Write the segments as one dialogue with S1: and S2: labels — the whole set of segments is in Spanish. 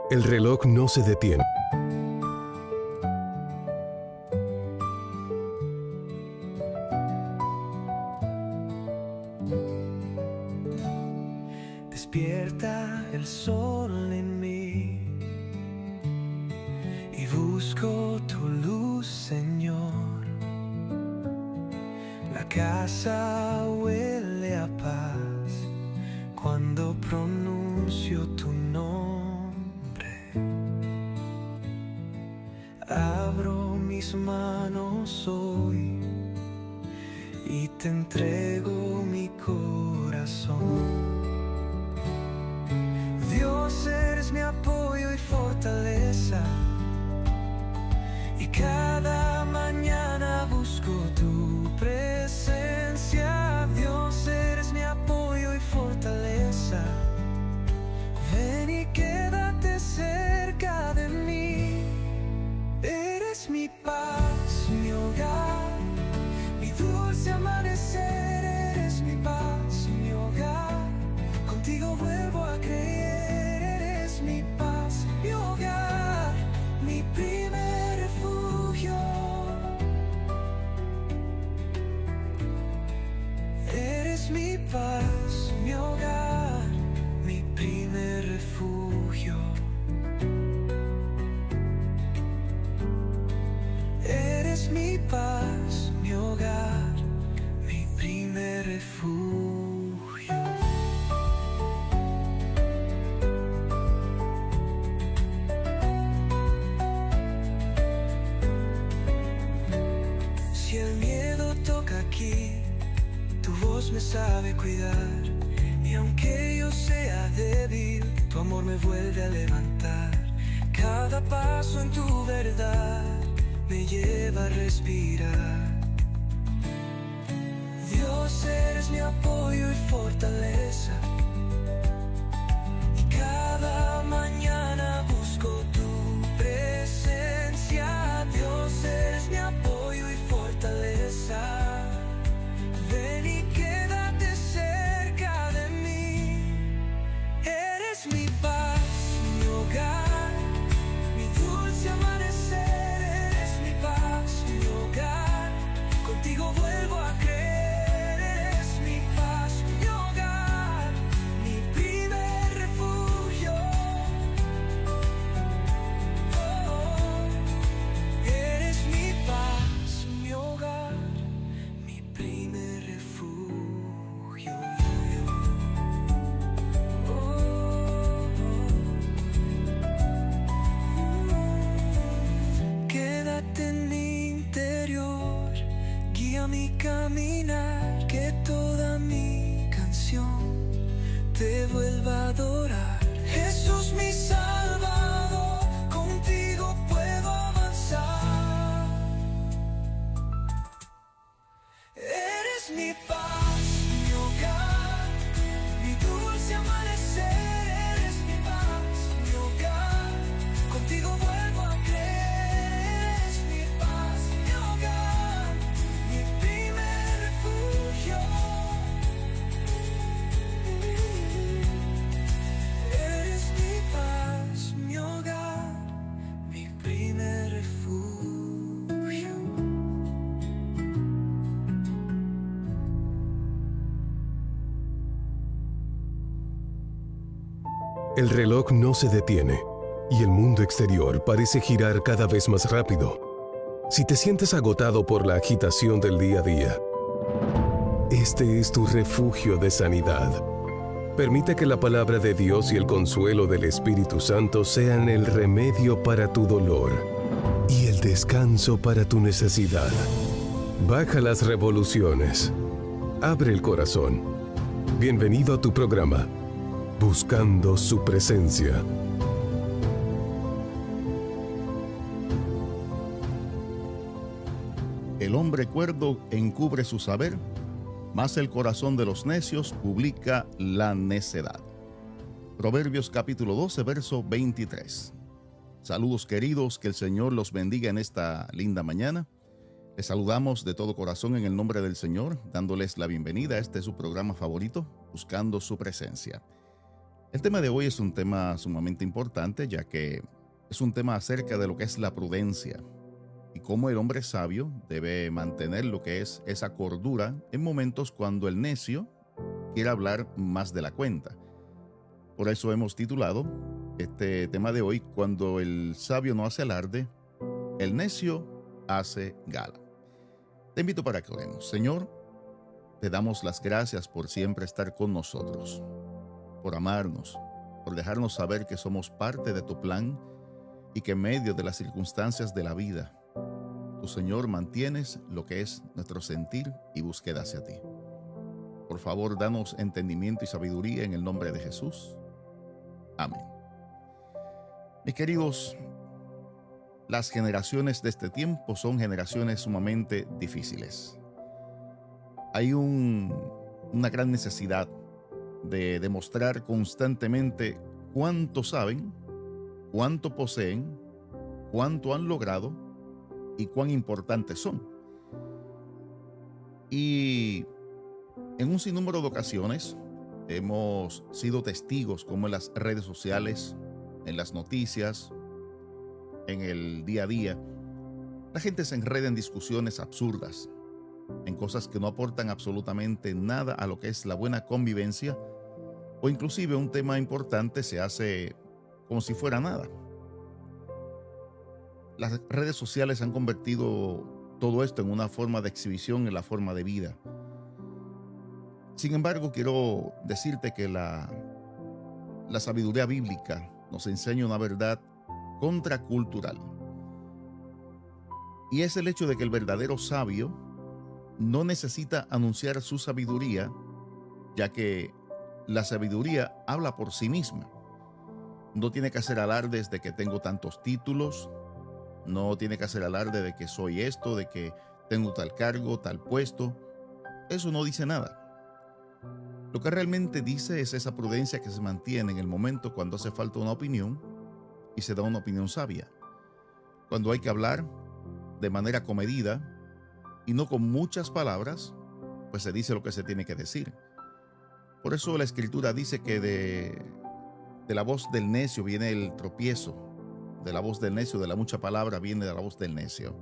S1: El reloj no se detiene.
S2: Despierta el sol en mí y busco tu luz, Señor. La casa huele a paz cuando pronuncio tu nombre. Abro mis manos hoy y te entrego mi corazón. Dios, eres mi apoyo y fortaleza, y cada mañana busco tu presencia. Dios, eres mi apoyo y fortaleza, ven y quédate cerca de mí. Eres mi paz, mi hogar, mi dulce amanecer. Eres mi paz, mi hogar, contigo vuelvo a creer. Mi paz, mi hogar, mi primer refugio. Eres mi paz, mi hogar, mi primer refugio. Eres mi paz, mi hogar, mi primer refugio. Me sabe cuidar, y aunque yo sea débil, tu amor me vuelve a levantar. Cada paso en tu verdad me lleva a respirar. Dios, eres mi apoyo y fortaleza, y cada mañana busco tu presencia. Dios, eres mi apoyo y fortaleza, ven y quédate cerca de mí. Eres mi paz, mi hogar, mi dulce amanecer. Eres mi paz, mi hogar, contigo vuelvo a creer. Eres mi paz, mi hogar, mi primer refugio. Oh, eres mi paz, mi hogar, mi primer refugio. Quédate en mi interior, guía mi caminar, que toda mi canción te vuelva a adorar. Jesús, mi Salvador, contigo puedo avanzar. Eres mi paz, mi hogar, mi dulce amanecer. Eres mi paz, mi hogar, contigo vuelvo a creer. Eres mi paz, mi hogar, mi primer refugio. Eres mi paz, mi hogar, mi primer refugio.
S1: El reloj no se detiene y el mundo exterior parece girar cada vez más rápido. Si te sientes agotado por la agitación del día a día, este es tu refugio de sanidad. Permite que la palabra de Dios y el consuelo del Espíritu Santo sean el remedio para tu dolor y el descanso para tu necesidad. Baja las revoluciones. Abre el corazón. Bienvenido a tu programa, Buscando su presencia.
S3: El hombre cuerdo encubre su saber, mas el corazón de los necios publica la necedad. Proverbios capítulo 12, verso 23. Saludos queridos, que el Señor los bendiga en esta linda mañana. Les saludamos de todo corazón en el nombre del Señor, dándoles la bienvenida a este su programa favorito, Buscando su presencia. El tema de hoy es un tema sumamente importante, ya que es un tema acerca de lo que es la prudencia y cómo el hombre sabio debe mantener lo que es esa cordura en momentos cuando el necio quiere hablar más de la cuenta. Por eso hemos titulado este tema de hoy: cuando el sabio no hace alarde, el necio hace gala. Te invito para que oremos. Señor, te damos las gracias por siempre estar con nosotros, por amarnos, por dejarnos saber que somos parte de tu plan y que en medio de las circunstancias de la vida, tu Señor mantienes lo que es nuestro sentir y búsqueda hacia ti. Por favor, danos entendimiento y sabiduría en el nombre de Jesús. Amén. Mis queridos, las generaciones de este tiempo son generaciones sumamente difíciles. Hay una gran necesidad de demostrar constantemente cuánto saben, cuánto poseen, cuánto han logrado y cuán importantes son. Y en un sinnúmero de ocasiones hemos sido testigos como en las redes sociales, en las noticias, en el día a día, la gente se enreda en discusiones absurdas, en cosas que no aportan absolutamente nada a lo que es la buena convivencia, o inclusive un tema importante se hace como si fuera nada. Las redes sociales han convertido todo esto en una forma de exhibición en la forma de vida. Sin embargo, quiero decirte que la sabiduría bíblica nos enseña una verdad contracultural. Y es el hecho de que el verdadero sabio no necesita anunciar su sabiduría, ya que la sabiduría habla por sí misma. No tiene que hacer alardes de que tengo tantos títulos, no tiene que hacer alarde de que soy esto, de que tengo tal cargo, tal puesto. Eso no dice nada. Lo que realmente dice es esa prudencia que se mantiene en el momento cuando hace falta una opinión y se da una opinión sabia. Cuando hay que hablar de manera comedida y no con muchas palabras, pues se dice lo que se tiene que decir. Por eso la Escritura dice que de la voz del necio viene el tropiezo, de la voz del necio, de la mucha palabra viene de la voz del necio.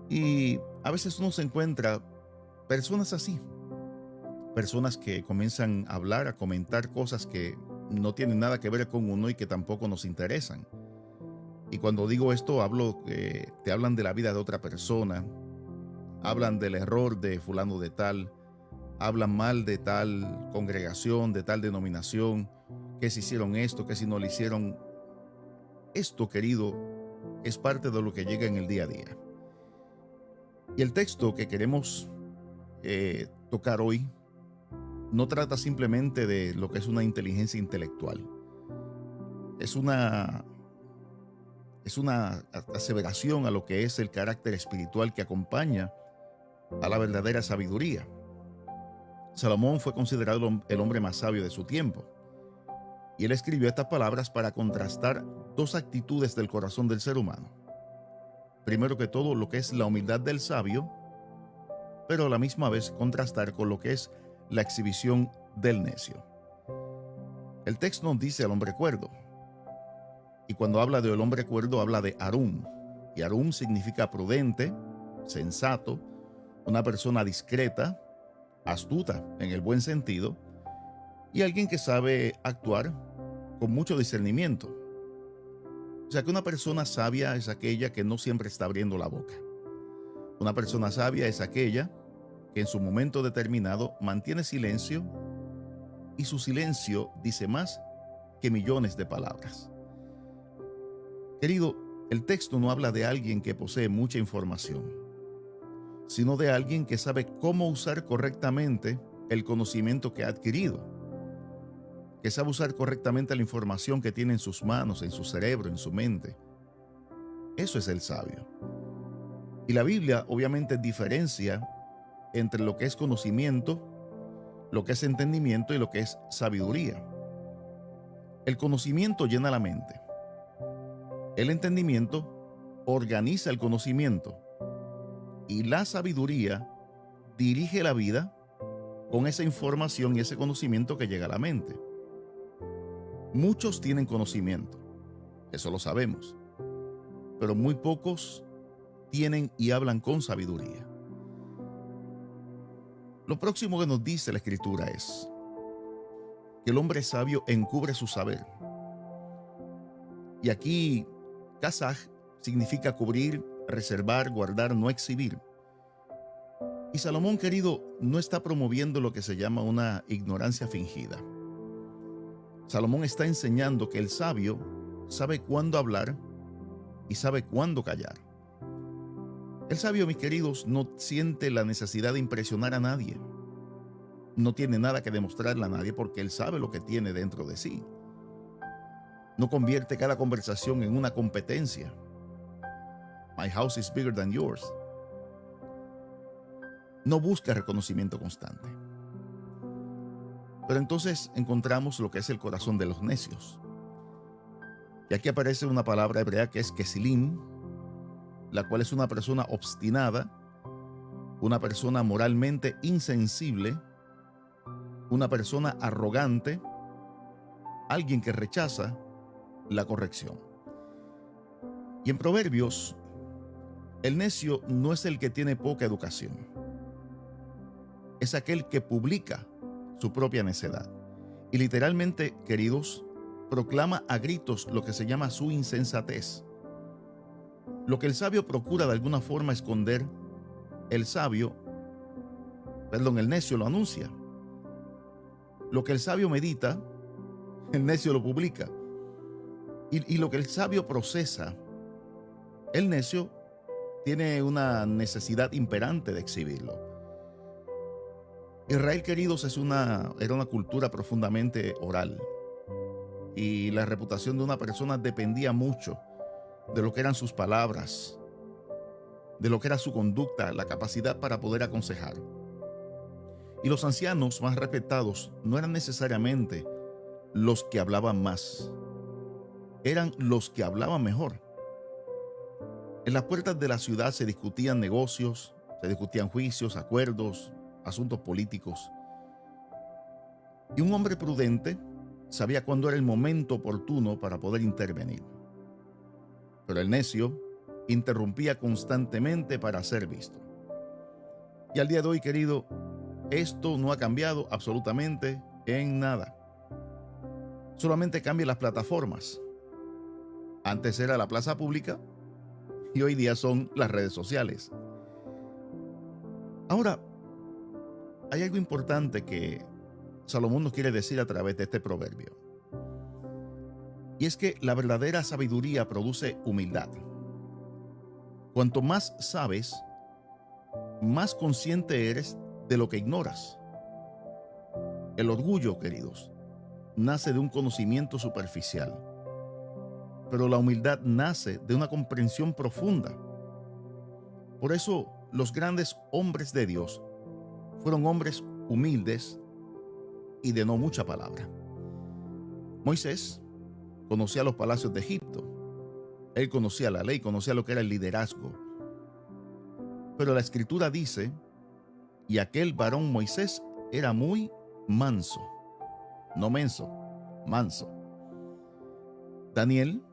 S3: Y a veces uno se encuentra personas así, personas que comienzan a hablar, a comentar cosas que no tienen nada que ver con uno y que tampoco nos interesan. Y cuando digo esto, hablo que te hablan de la vida de otra persona, hablan del error de fulano de tal, hablan mal de tal congregación, de tal denominación, que si hicieron esto, que si no lo hicieron. Esto, querido, es parte de lo que llega en el día a día. Y el texto que queremos tocar hoy no trata simplemente de lo que es una inteligencia intelectual. Es una aseveración a lo que es el carácter espiritual que acompaña a la verdadera sabiduría. Salomón fue considerado el hombre más sabio de su tiempo, y él escribió estas palabras para contrastar dos actitudes del corazón del ser humano. Primero que todo, lo que es la humildad del sabio, pero a la misma vez contrastar con lo que es la exhibición del necio. El texto nos dice al hombre cuerdo, y cuando habla del hombre cuerdo habla de Arum, y Arum significa prudente, sensato, una persona discreta, astuta en el buen sentido, y alguien que sabe actuar con mucho discernimiento. O sea que una persona sabia es aquella que no siempre está abriendo la boca. Una persona sabia es aquella que en su momento determinado mantiene silencio, y su silencio dice más que millones de palabras. Querido, el texto no habla de alguien que posee mucha información, sino de alguien que sabe cómo usar correctamente el conocimiento que ha adquirido, que sabe usar correctamente la información que tiene en sus manos, en su cerebro, en su mente. Eso es el sabio. Y la Biblia obviamente diferencia entre lo que es conocimiento, lo que es entendimiento y lo que es sabiduría. El conocimiento llena la mente. El entendimiento organiza el conocimiento. Y la sabiduría dirige la vida con esa información y ese conocimiento que llega a la mente. Muchos tienen conocimiento, eso lo sabemos, pero muy pocos tienen y hablan con sabiduría. Lo próximo que nos dice la Escritura es que el hombre sabio encubre su saber. Y aquí, kazaj significa cubrir, reservar, guardar, no exhibir. Y Salomón, querido, no está promoviendo lo que se llama una ignorancia fingida. Salomón está enseñando que el sabio sabe cuándo hablar y sabe cuándo callar. El sabio, mis queridos, no siente la necesidad de impresionar a nadie. No tiene nada que demostrarle a nadie porque él sabe lo que tiene dentro de sí. No convierte cada conversación en una competencia. My house is bigger than yours. No busca reconocimiento constante. Pero entonces encontramos lo que es el corazón de los necios. Y aquí aparece una palabra hebrea que es kesilim, la cual es una persona obstinada, una persona moralmente insensible, una persona arrogante, alguien que rechaza la corrección. Y en Proverbios, el necio no es el que tiene poca educación, es aquel que publica su propia necedad. Y literalmente, queridos, proclama a gritos lo que se llama su insensatez. Lo que el sabio procura de alguna forma esconder, el necio lo anuncia. Lo que el sabio medita, el necio lo publica. Y lo que el sabio procesa, el necio tiene una necesidad imperante de exhibirlo. Israel, queridos, era una cultura profundamente oral. Y la reputación de una persona dependía mucho de lo que eran sus palabras, de lo que era su conducta, la capacidad para poder aconsejar. Y los ancianos más respetados no eran necesariamente los que hablaban más, eran los que hablaban mejor. En las puertas de la ciudad se discutían negocios, se discutían juicios, acuerdos, asuntos políticos. Y un hombre prudente sabía cuándo era el momento oportuno para poder intervenir. Pero el necio interrumpía constantemente para ser visto. Y al día de hoy, querido, esto no ha cambiado absolutamente en nada. Solamente cambian las plataformas. Antes era la plaza pública y hoy día son las redes sociales. Ahora, hay algo importante que Salomón nos quiere decir a través de este proverbio. Y es que la verdadera sabiduría produce humildad. Cuanto más sabes, más consciente eres de lo que ignoras. El orgullo, queridos, nace de un conocimiento superficial, pero la humildad nace de una comprensión profunda. Por eso, los grandes hombres de Dios fueron hombres humildes y de no mucha palabra. Moisés conocía los palacios de Egipto. Él conocía la ley, conocía lo que era el liderazgo. Pero la Escritura dice, y aquel varón Moisés era muy manso, no menso, manso. Daniel,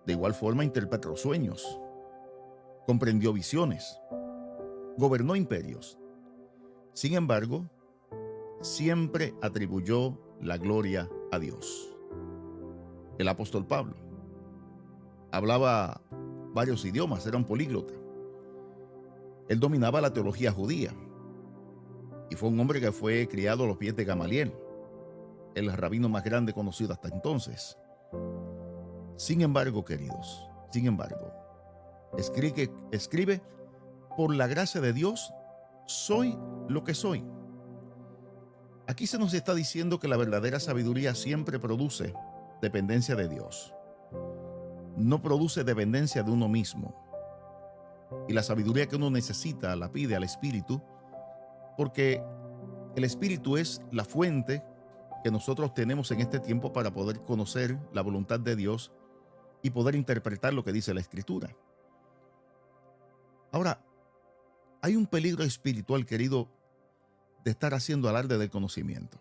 S3: de igual forma, interpretó sueños, comprendió visiones, gobernó imperios. Sin embargo, siempre atribuyó la gloria a Dios. El apóstol Pablo hablaba varios idiomas, era un políglota. Él dominaba la teología judía y fue un hombre que fue criado a los pies de Gamaliel, el rabino más grande conocido hasta entonces. Sin embargo, queridos, escribe, por la gracia de Dios, soy lo que soy. Aquí se nos está diciendo que la verdadera sabiduría siempre produce dependencia de Dios. No produce dependencia de uno mismo. Y la sabiduría que uno necesita la pide al Espíritu, porque el Espíritu es la fuente que nosotros tenemos en este tiempo para poder conocer la voluntad de Dios y poder interpretar lo que dice la Escritura. Ahora, hay un peligro espiritual, querido, de estar haciendo alarde del conocimiento.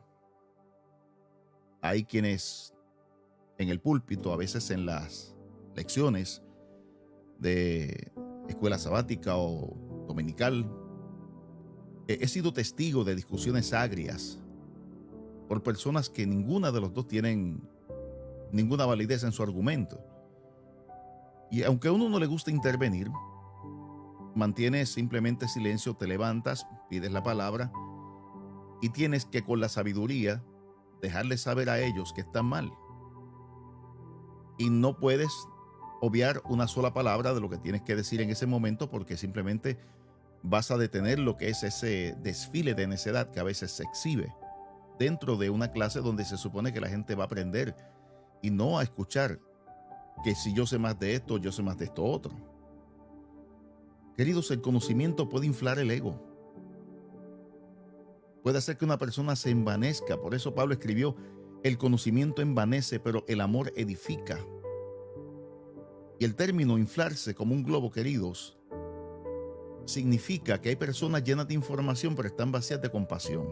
S3: Hay quienes en el púlpito, a veces en las lecciones de escuela sabática o dominical, he sido testigo de discusiones agrias por personas que ninguna de los dos tienen ninguna validez en su argumento. Y aunque a uno no le gusta intervenir, mantienes simplemente silencio, te levantas, pides la palabra y tienes que, con la sabiduría, dejarles saber a ellos que están mal. Y no puedes obviar una sola palabra de lo que tienes que decir en ese momento, porque simplemente vas a detener lo que es ese desfile de necedad que a veces se exhibe dentro de una clase donde se supone que la gente va a aprender y no a escuchar que si yo sé más de esto, yo sé más de esto otro. Queridos, el conocimiento puede inflar el ego. Puede hacer que una persona se envanezca. Por eso Pablo escribió: el conocimiento envanece, pero el amor edifica. Y el término inflarse como un globo, queridos, significa que hay personas llenas de información, pero están vacías de compasión.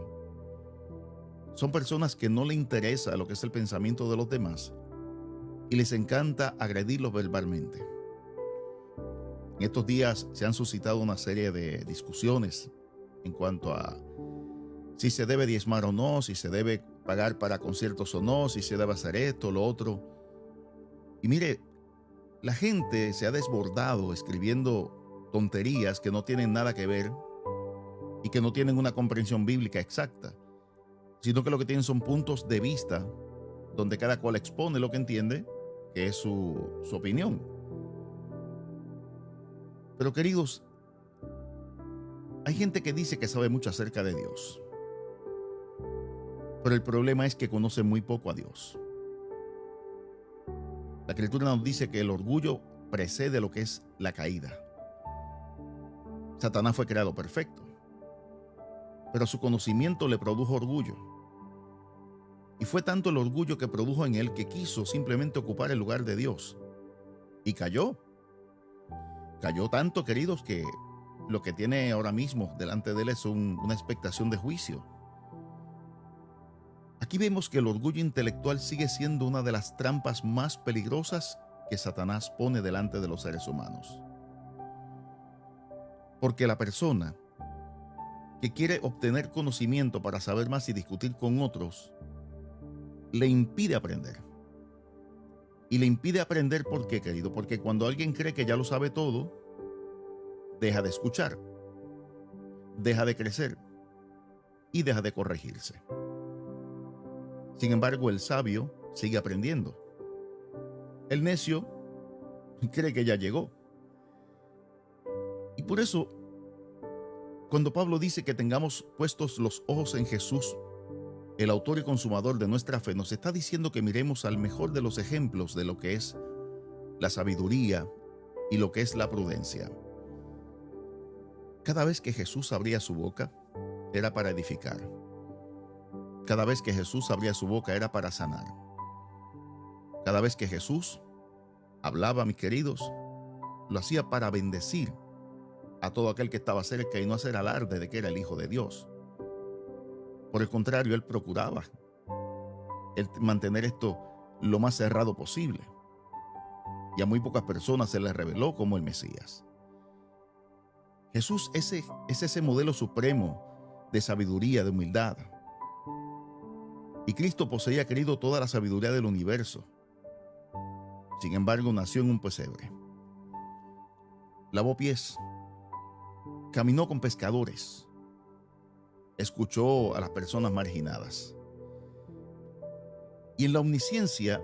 S3: Son personas que no le interesa lo que es el pensamiento de los demás y les encanta agredirlos verbalmente. En estos días se han suscitado una serie de discusiones en cuanto a si se debe diezmar o no, si se debe pagar para conciertos o no, si se debe hacer esto o lo otro. Y mire, la gente se ha desbordado escribiendo tonterías que no tienen nada que ver y que no tienen una comprensión bíblica exacta, sino que lo que tienen son puntos de vista donde cada cual expone lo que entiende, que es su opinión. Pero queridos, hay gente que dice que sabe mucho acerca de Dios, pero el problema es que conoce muy poco a Dios. La Escritura nos dice que el orgullo precede lo que es la caída. Satanás fue creado perfecto, pero su conocimiento le produjo orgullo. Y fue tanto el orgullo que produjo en él que quiso simplemente ocupar el lugar de Dios. Y cayó. Cayó tanto, queridos, que lo que tiene ahora mismo delante de él es una expectación de juicio. Aquí vemos que el orgullo intelectual sigue siendo una de las trampas más peligrosas que Satanás pone delante de los seres humanos. Porque la persona que quiere obtener conocimiento para saber más y discutir con otros, le impide aprender. Y le impide aprender, ¿por qué, querido? Porque cuando alguien cree que ya lo sabe todo, deja de escuchar, deja de crecer y deja de corregirse. Sin embargo, el sabio sigue aprendiendo. El necio cree que ya llegó. Y por eso, cuando Pablo dice que tengamos puestos los ojos en Jesús, el autor y consumador de nuestra fe, nos está diciendo que miremos al mejor de los ejemplos de lo que es la sabiduría y lo que es la prudencia. Cada vez que Jesús abría su boca, era para edificar. Cada vez que Jesús abría su boca, era para sanar. Cada vez que Jesús hablaba, mis queridos, lo hacía para bendecir a todo aquel que estaba cerca y no hacer alarde de que era el Hijo de Dios. Por el contrario, él procuraba mantener esto lo más cerrado posible. Y a muy pocas personas se les reveló como el Mesías. Jesús es ese modelo supremo de sabiduría, de humildad. Y Cristo poseía, querido, toda la sabiduría del universo. Sin embargo, nació en un pesebre. Lavó pies. Caminó con pescadores. Escuchó a las personas marginadas. Y en la omnisciencia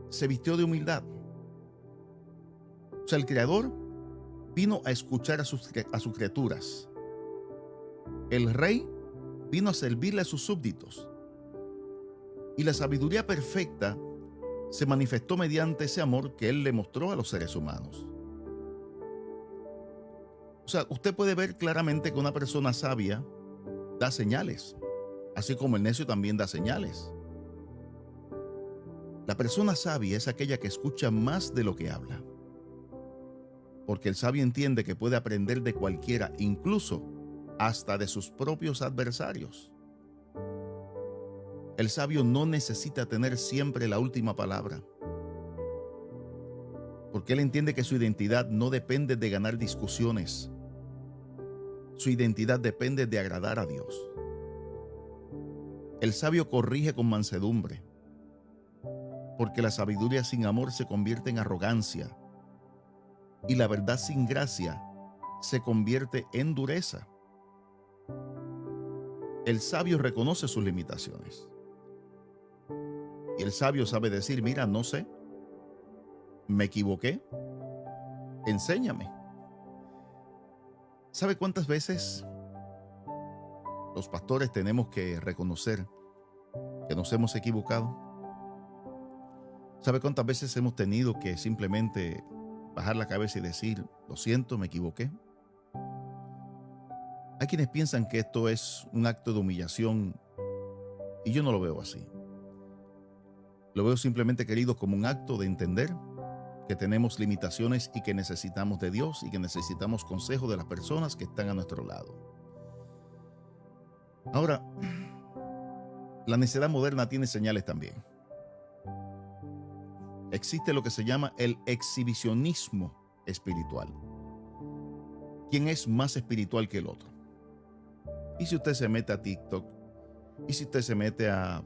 S3: se vistió de humildad. O sea, el Creador vino a escuchar a sus criaturas. El Rey vino a servirle a sus súbditos. Y la sabiduría perfecta se manifestó mediante ese amor que Él le mostró a los seres humanos. O sea, usted puede ver claramente que una persona sabia da señales, así como el necio también da señales. La persona sabia es aquella que escucha más de lo que habla, porque el sabio entiende que puede aprender de cualquiera, incluso hasta de sus propios adversarios. El sabio no necesita tener siempre la última palabra, porque él entiende que su identidad no depende de ganar discusiones. Su identidad depende de agradar a Dios. El sabio corrige con mansedumbre, porque la sabiduría sin amor se convierte en arrogancia y la verdad sin gracia se convierte en dureza. El sabio reconoce sus limitaciones. Y el sabio sabe decir, mira, no sé, me equivoqué, enséñame. ¿Sabe cuántas veces los pastores tenemos que reconocer que nos hemos equivocado? ¿Sabe cuántas veces hemos tenido que simplemente bajar la cabeza y decir, lo siento, me equivoqué? Hay quienes piensan que esto es un acto de humillación y yo no lo veo así. Lo veo simplemente, queridos, como un acto de entender que tenemos limitaciones y que necesitamos de Dios y que necesitamos consejo de las personas que están a nuestro lado. Ahora, la necedad moderna tiene señales también. Existe lo que se llama el exhibicionismo espiritual. ¿Quién es más espiritual que el otro? Y si usted se mete a TikTok, y si usted se mete a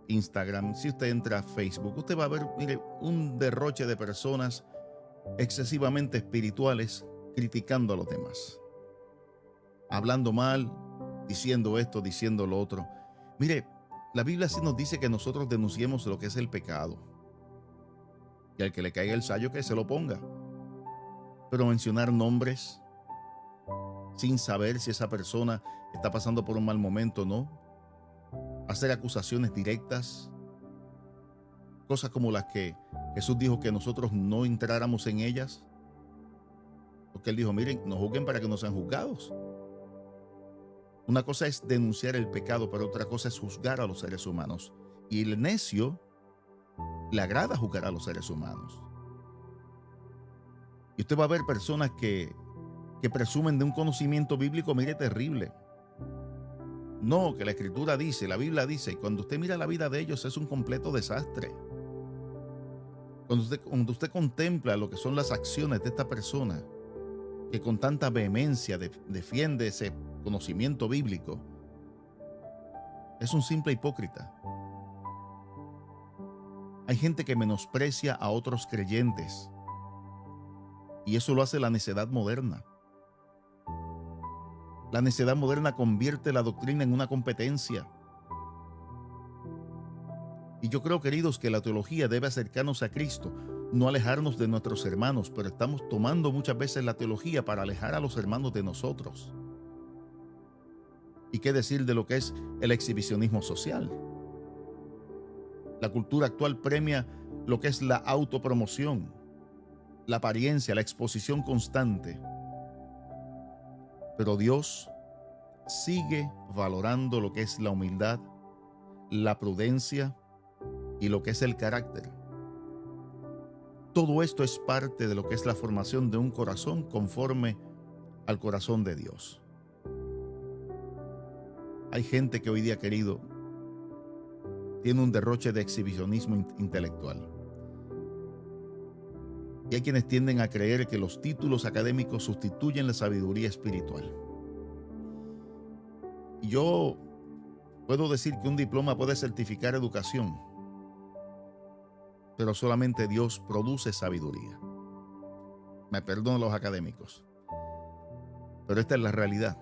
S3: Instagram, si usted entra a Facebook, usted va a ver, mire, un derroche de personas excesivamente espirituales criticando a los demás, hablando mal, diciendo esto, diciendo lo otro. Mire, la Biblia sí nos dice que nosotros denunciemos lo que es el pecado y al que le caiga el sayo que se lo ponga, pero mencionar nombres sin saber si esa persona está pasando por un mal momento o no, hacer acusaciones directas, cosas como las que Jesús dijo que nosotros no entráramos en ellas, porque él dijo, miren, no juzguen para que no sean juzgados. Una cosa es denunciar el pecado, pero otra cosa es juzgar a los seres humanos. Y el necio le agrada juzgar a los seres humanos. Y usted va a ver personas que presumen de un conocimiento bíblico, mire, terrible. No, que la Escritura dice, la Biblia dice, y cuando usted mira la vida de ellos es un completo desastre. Cuando usted contempla lo que son las acciones de esta persona, que con tanta vehemencia defiende ese conocimiento bíblico, es un simple hipócrita. Hay gente que menosprecia a otros creyentes, y eso lo hace la necedad moderna. La necedad moderna convierte la doctrina en una competencia. Y yo creo, queridos, que la teología debe acercarnos a Cristo, no alejarnos de nuestros hermanos, pero estamos tomando muchas veces la teología para alejar a los hermanos de nosotros. ¿Y qué decir de lo que es el exhibicionismo social? La cultura actual premia lo que es la autopromoción, la apariencia, la exposición constante. Pero Dios sigue valorando lo que es la humildad, la prudencia y lo que es el carácter. Todo esto es parte de lo que es la formación de un corazón conforme al corazón de Dios. Hay gente que hoy día, querido, tiene un derroche de exhibicionismo intelectual. Y hay quienes tienden a creer que los títulos académicos sustituyen la sabiduría espiritual. Y yo puedo decir que un diploma puede certificar educación, pero solamente Dios produce sabiduría. Me perdonan los académicos, pero esta es la realidad.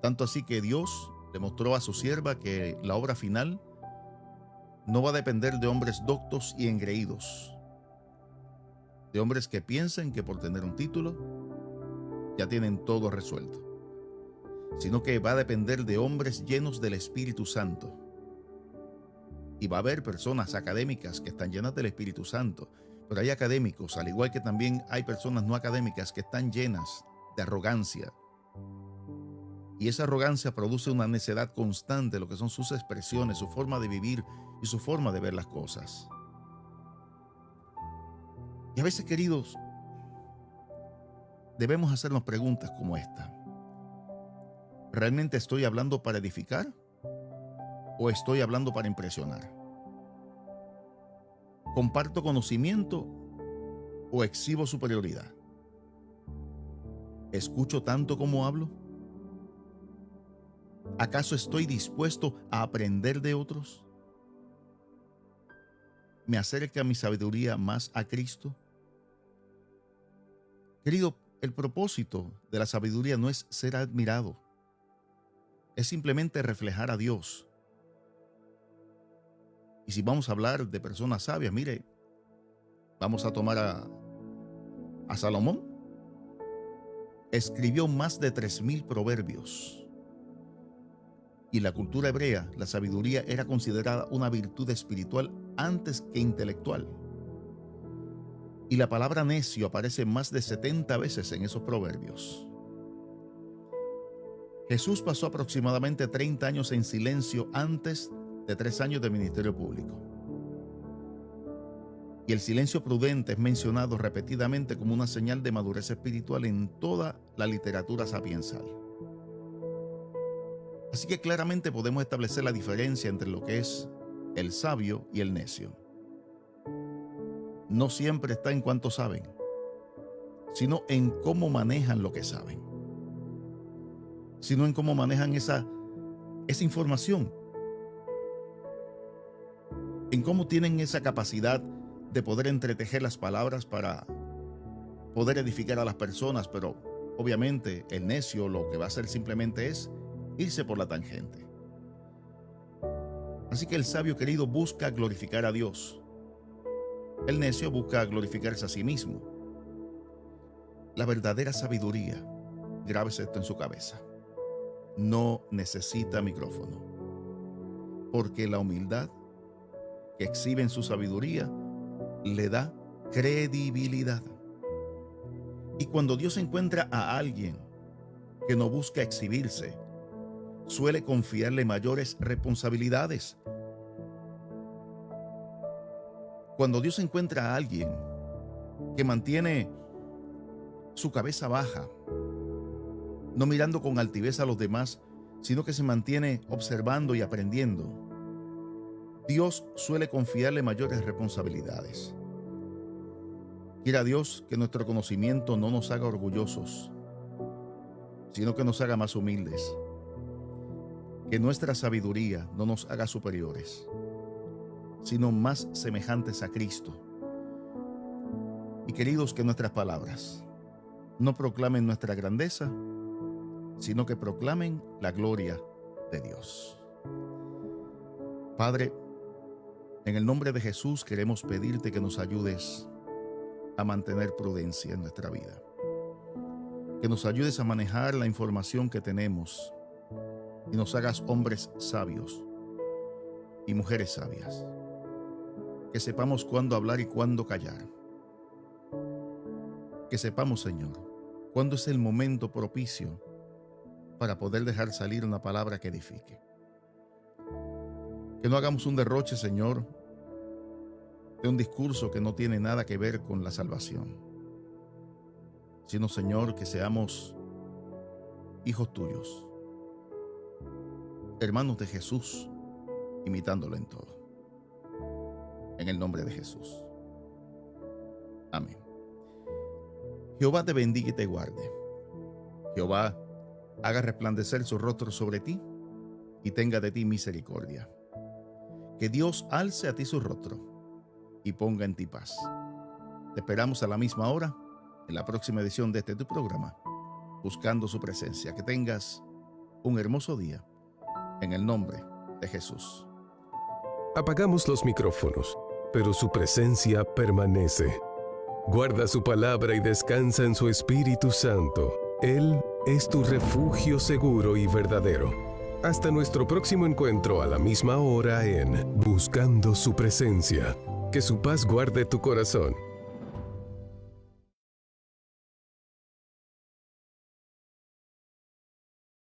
S3: Tanto así que Dios le mostró a su sierva que la obra final no va a depender de hombres doctos y engreídos, de hombres que piensen que por tener un título ya tienen todo resuelto, sino que va a depender de hombres llenos del Espíritu Santo. Y va a haber personas académicas que están llenas del Espíritu Santo, pero hay académicos, al igual que también hay personas no académicas que están llenas de arrogancia. Y esa arrogancia produce una necedad constante de lo que son sus expresiones, su forma de vivir y su forma de ver las cosas. Y a veces, queridos, debemos hacernos preguntas como esta. ¿Realmente estoy hablando para edificar ¿O estoy hablando para impresionar? ¿Comparto conocimiento o exhibo superioridad? ¿Escucho tanto como hablo? ¿Acaso estoy dispuesto a aprender de otros? ¿Me acerca mi sabiduría más a Cristo? Querido, el propósito de la sabiduría no es ser admirado, es simplemente reflejar a Dios. Y si vamos a hablar de personas sabias, mire, vamos a tomar a Salomón. Escribió más de 3,000 proverbios. Y en la cultura hebrea, la sabiduría era considerada una virtud espiritual antes que intelectual. Y la palabra necio aparece más de 70 veces en esos proverbios. Jesús pasó aproximadamente 30 años en silencio antes de 3 años de ministerio público. Y el silencio prudente es mencionado repetidamente como una señal de madurez espiritual en toda la literatura sapiensal. Así que claramente podemos establecer la diferencia entre lo que es el sabio y el necio. No siempre está en cuánto saben, sino en cómo manejan lo que saben, sino en cómo manejan esa información, en cómo tienen esa capacidad de poder entretejer las palabras para poder edificar a las personas. Pero obviamente el necio lo que va a hacer simplemente es irse por la tangente. Así que el sabio, querido, busca glorificar a Dios. El necio busca glorificarse a sí mismo. La verdadera sabiduría, grábese esto en su cabeza, no necesita micrófono, porque la humildad que exhibe en su sabiduría le da credibilidad. Y cuando Dios encuentra a alguien que no busca exhibirse, suele confiarle mayores responsabilidades. Cuando Dios encuentra a alguien que mantiene su cabeza baja, no mirando con altivez a los demás, sino que se mantiene observando y aprendiendo, Dios suele confiarle mayores responsabilidades. Quiera Dios que nuestro conocimiento no nos haga orgullosos, sino que nos haga más humildes. Que nuestra sabiduría no nos haga superiores, sino más semejantes a Cristo. Y queridos, que nuestras palabras no proclamen nuestra grandeza, sino que proclamen la gloria de Dios. Padre, en el nombre de Jesús queremos pedirte que nos ayudes a mantener prudencia en nuestra vida, que nos ayudes a manejar la información que tenemos y nos hagas hombres sabios y mujeres sabias, que sepamos cuándo hablar y cuándo callar, que sepamos, Señor, cuándo es el momento propicio para poder dejar salir una palabra que edifique. Que no hagamos un derroche, Señor, de un discurso que no tiene nada que ver con la salvación, sino, Señor, que seamos hijos tuyos, hermanos de Jesús, imitándolo en todo. En el nombre de Jesús. Amén. Jehová te bendiga y te guarde. Jehová haga resplandecer su rostro sobre ti y tenga de ti misericordia. Que Dios alce a ti su rostro y ponga en ti paz. Te esperamos a la misma hora en la próxima edición de tu programa, Buscando su Presencia. Que tengas un hermoso día en el nombre de Jesús.
S1: Apagamos los micrófonos, pero su presencia permanece. Guarda su palabra y descansa en su Espíritu Santo. Él es tu refugio seguro y verdadero. Hasta nuestro próximo encuentro a la misma hora en Buscando su Presencia. Que su paz guarde tu corazón.